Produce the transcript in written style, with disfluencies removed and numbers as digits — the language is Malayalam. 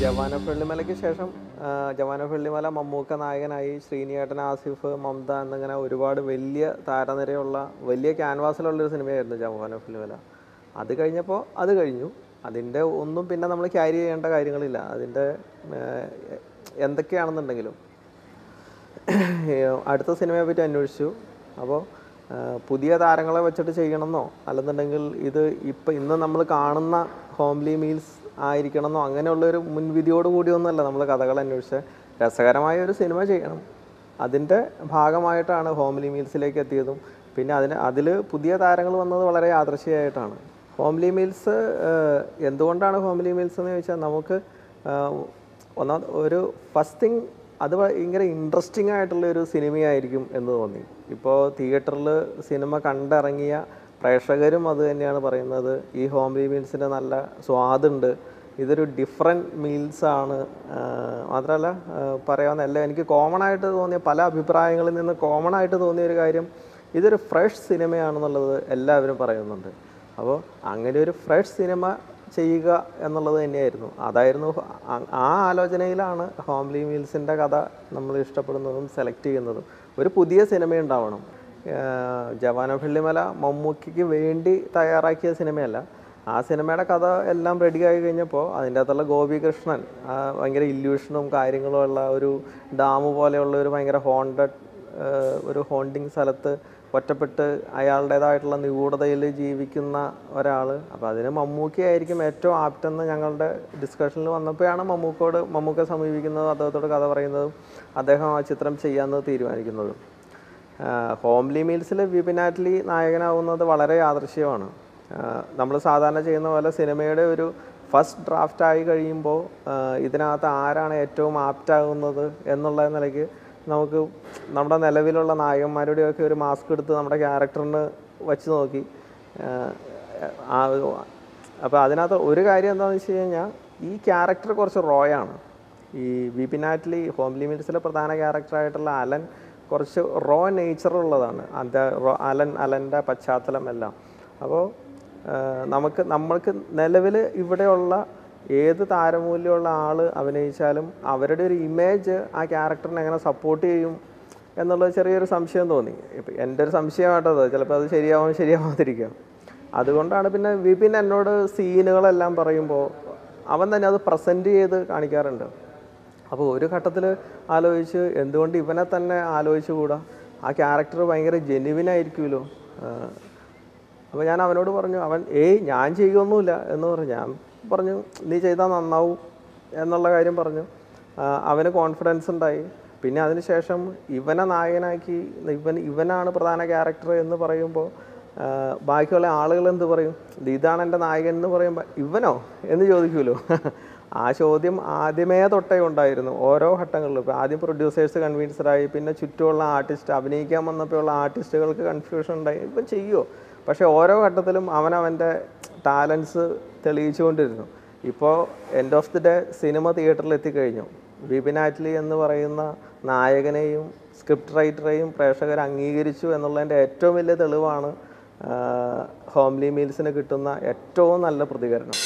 ജവാന വെള്ളിമലയ്ക്ക് ശേഷം ജവാന വെള്ളിമല മമ്മൂക്ക നായകനായി, ശ്രീനിയേട്ടൻ, ആസിഫ്, മമത എന്നിങ്ങനെ ഒരുപാട് വലിയ താരനിരയുള്ള വലിയ ക്യാൻവാസിലുള്ളൊരു സിനിമയായിരുന്നു ജവാന വെള്ളിമല. അത് കഴിഞ്ഞപ്പോൾ അത് കഴിഞ്ഞു. അതിൻ്റെ ഒന്നും പിന്നെ നമ്മൾ ക്യാരി ചെയ്യേണ്ട കാര്യങ്ങളില്ല. അതിൻ്റെ എന്തൊക്കെയാണെന്നുണ്ടെങ്കിലും അടുത്ത സിനിമയെ പറ്റി അന്വേഷിച്ചു. അപ്പോൾ പുതിയ താരങ്ങളെ വെച്ചിട്ട് ചെയ്യണമെന്നോ അല്ലെന്നുണ്ടെങ്കിൽ ഇന്ന് നമ്മൾ കാണുന്ന ഹോംലി മീൽസ് ആയിരിക്കണമെന്നോ അങ്ങനെയുള്ളൊരു മുൻവിധിയോട് കൂടിയൊന്നുമല്ല നമ്മൾ കഥകൾ അന്വേഷിച്ച് രസകരമായ ഒരു സിനിമ ചെയ്യണം. അതിൻ്റെ ഭാഗമായിട്ടാണ് ഹോംലി മീൽസിലേക്ക് എത്തിയതും. പിന്നെ അതിൽ പുതിയ താരങ്ങൾ വന്നത് വളരെ യാദൃശ്ചികമായിട്ടാണ്. ഹോംലി മീൽസ് എന്തുകൊണ്ടാണ് ഹോംലി മീൽസ് എന്ന് ചോദിച്ചാൽ, നമുക്ക് ഒരു ഫസ്റ്റ് തിങ് അത് ഭയങ്കര ഇൻട്രസ്റ്റിംഗ് ആയിട്ടുള്ളൊരു സിനിമയായിരിക്കും എന്ന് തോന്നി. ഇപ്പോൾ തിയേറ്ററിൽ സിനിമ കണ്ടിറങ്ങിയ പ്രേക്ഷകരും അത് തന്നെയാണ് പറയുന്നത്. ഈ ഹോംലി മീൽസിന് നല്ല സ്വാദുണ്ട്, ഇതൊരു ഡിഫറെൻറ്റ് മീൽസാണ്. മാത്രമല്ല പറയാവുന്നതല്ല, എനിക്ക് കോമൺ ആയിട്ട് തോന്നിയ പല അഭിപ്രായങ്ങളിൽ നിന്ന് കോമൺ ആയിട്ട് തോന്നിയൊരു കാര്യം, ഇതൊരു ഫ്രഷ് സിനിമയാണെന്നുള്ളത് എല്ലാവരും പറയുന്നുണ്ട്. അപ്പോൾ അങ്ങനെ ഒരു ഫ്രഷ് സിനിമ ചെയ്യുക എന്നുള്ളത് തന്നെയായിരുന്നു. ആ ആലോചനയിലാണ് ഹോംലി മീൽസിൻ്റെ കഥ നമ്മൾ ഇഷ്ടപ്പെടുന്നതും സെലക്ട് ചെയ്യുന്നതും. ഒരു പുതിയ സിനിമ ഉണ്ടാവണം. ജവാന വെള്ളിമല മമ്മൂക്കയ്ക്ക് വേണ്ടി തയ്യാറാക്കിയ സിനിമയല്ല. ആ സിനിമയുടെ കഥ എല്ലാം റെഡിയായി കഴിഞ്ഞപ്പോൾ അതിൻ്റെ അകത്തുള്ള ഗോപികൃഷ്ണൻ ഭയങ്കര ഇല്യൂഷനും കാര്യങ്ങളും ഉള്ള ഒരു ഡാം പോലെയുള്ള ഒരു ഭയങ്കര ഒരു ഹോണ്ടിങ് സ്ഥലത്ത് ഒറ്റപ്പെട്ട് അയാളുടേതായിട്ടുള്ള നിഗൂഢതയിൽ ജീവിക്കുന്ന ഒരാൾ. അപ്പോൾ അതിന് മമ്മൂക്കയായിരിക്കും ഏറ്റവും ആപ്റ്റെന്ന് ഞങ്ങളുടെ ഡിസ്കഷനിൽ വന്നപ്പോഴാണ് മമ്മൂക്ക സമീപിക്കുന്നതും അദ്ദേഹത്തോട് കഥ പറയുന്നതും അദ്ദേഹം ആ ചിത്രം ചെയ്യാമെന്ന് തീരുമാനിക്കുന്നതും. ഹോംലി മീൽസിൽ വിപിൻ ആറ്റ്ലി നായകനാവുന്നത് വളരെ യാദൃശ്യമാണ്. നമ്മൾ സാധാരണ ചെയ്യുന്ന പോലെ സിനിമയുടെ ഒരു ഫസ്റ്റ് ഡ്രാഫ്റ്റായി കഴിയുമ്പോൾ ഇതിനകത്ത് ആരാണ് ഏറ്റവും ആപ്റ്റാകുന്നത് എന്നുള്ള നിലയ്ക്ക് നമുക്ക് നമ്മുടെ നിലവിലുള്ള നായകന്മാരുടെയൊക്കെ ഒരു മാസ്ക് എടുത്ത് നമ്മുടെ ക്യാരക്ടറിന് വച്ച് നോക്കി. അപ്പോൾ അതിനകത്ത് ഒരു കാര്യം എന്താണെന്ന് വെച്ച് കഴിഞ്ഞാൽ, ഈ ക്യാരക്ടർ കുറച്ച് റോയാണ്. ഈ വിപിൻ ആറ്റ്ലി ഹോംലി മീൽസിലെ പ്രധാന ക്യാരക്ടറായിട്ടുള്ള അലൻ കുറച്ച് റോ നേച്ചറുള്ളതാണ്. അലൻ്റെ പശ്ചാത്തലം എല്ലാം. അപ്പോൾ നമ്മൾക്ക് നിലവിൽ ഇവിടെയുള്ള ഏത് താരമൂല്യമുള്ള ആൾ അഭിനയിച്ചാലും അവരുടെ ഒരു ഇമേജ് ആ ക്യാരക്ടറിനെ എങ്ങനെ സപ്പോർട്ട് ചെയ്യും എന്നുള്ളത് ചെറിയൊരു സംശയം തോന്നി. ഇപ്പം എൻ്റെ ഒരു സംശയമായിട്ടത്, ചിലപ്പോൾ അത് ശരിയാവാതിരിക്കാം. അതുകൊണ്ടാണ് പിന്നെ വിപിൻ എന്നോട് സീനുകളെല്ലാം പറയുമ്പോൾ അവൻ തന്നെ അത് പ്രസൻറ്റ് ചെയ്ത് കാണിക്കാറുണ്ട്. അപ്പോൾ ഒരു ഘട്ടത്തിൽ ആലോചിച്ച് എന്തുകൊണ്ട് ഇവനെ തന്നെ ആലോചിച്ചുകൂടാ, ആ ക്യാരക്ടർ ഭയങ്കര ജെന്യുവിനായിരിക്കുമല്ലോ. അപ്പോൾ ഞാൻ അവനോട് പറഞ്ഞു, ഞാൻ ചെയ്യുമൊന്നുമില്ല എന്ന് പറഞ്ഞു. ഞാൻ പറഞ്ഞു നീ ചെയ്താൽ നന്നാവും എന്നുള്ള കാര്യം പറഞ്ഞു. അവന് കോൺഫിഡൻസ് ഉണ്ടായി. പിന്നെ അതിനുശേഷം ഇവനെ നായകനാക്കി ഇവനാണ് പ്രധാന ക്യാരക്ടർ എന്ന് പറയുമ്പോൾ ബാക്കിയുള്ള ആളുകൾ എന്ത് പറയും, ഇതാണ് എൻ്റെ നായകൻ എന്ന് പറയുമ്പോൾ ഇവനോ എന്ന് ചോദിക്കുമല്ലോ. ആ ചോദ്യം ആദ്യമേ തൊട്ടേ ഉണ്ടായിരുന്നു ഓരോ ഘട്ടങ്ങളിലും. ഇപ്പോൾ ആദ്യം പ്രൊഡ്യൂസേഴ്സ് കൺവിൻസ്ഡായി, പിന്നെ ചുറ്റുമുള്ള ആർട്ടിസ്റ്റ് അഭിനയിക്കാൻ വന്നപ്പോഴുള്ള ആർട്ടിസ്റ്റുകൾക്ക് കൺഫ്യൂഷൻ ഉണ്ടായി, ഇപ്പം ചെയ്യുമോ. പക്ഷേ ഓരോ ഘട്ടത്തിലും അവൻ്റെ ടാലൻസ് തെളിയിച്ചുകൊണ്ടിരുന്നു. ഇപ്പോൾ end of the day cinema തിയേറ്ററിൽ എത്തിക്കഴിഞ്ഞു. വിപിൻ ആറ്റ്ലി എന്ന് പറയുന്ന നായകനെയും സ്ക്രിപ്റ്റ് റൈറ്ററെയും പ്രേക്ഷകർ അംഗീകരിച്ചു എന്നുള്ളതിൻ്റെ ഏറ്റവും വലിയ തെളിവാണ് ഹോംലി മീൽസിന് കിട്ടുന്ന ഏറ്റവും നല്ല പ്രതികരണം.